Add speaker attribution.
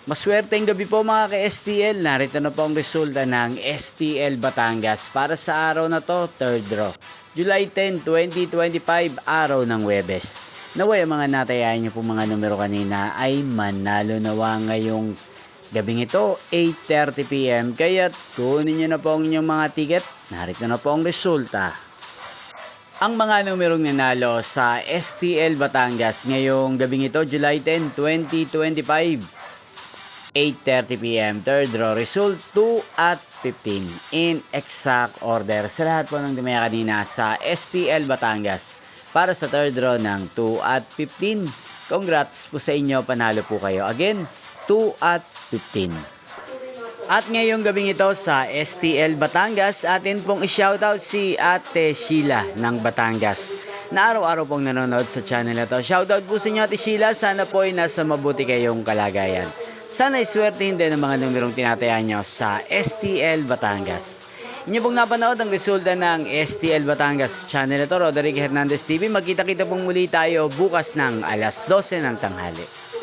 Speaker 1: Maswerteng gabi po mga ka-STL. Narito na po ang resulta ng STL Batangas para sa araw na to, third draw. July 10, 2025, araw ng Huwebes. Naway ang mga natayahan niyo po mga numero kanina ay manalo nawa ngayong gabing ito, 8:30 PM. Kaya kunin niyo na po ang inyong mga ticket. Narito na po ang resulta. Ang mga numerong nanalo sa STL Batangas ngayong gabing ito, July 10, 2025. 8:30 PM, third draw, result 2 at 15 in exact order sa lahat po ng dumaya kanina sa STL Batangas para sa third draw ng 2 at 15. Congrats po sa inyo, panalo po kayo. Again, 2 at 15. At ngayong gabing ito sa STL Batangas, atin pong i-shoutout si Ate Sheila ng Batangas na araw-araw pong nanonood sa channel na to. Shoutout po sa inyo Ate Sheila, sana po ay nasa mabuti kayong kalagayan. Sana iswertehin din ang mga numerong tinatayan nyo sa STL Batangas. Inyo pong napanood ang resulta ng STL Batangas channel ito, Roderick Hernandez TV. Magkita-kita pong muli tayo bukas ng alas 12 ng tanghali.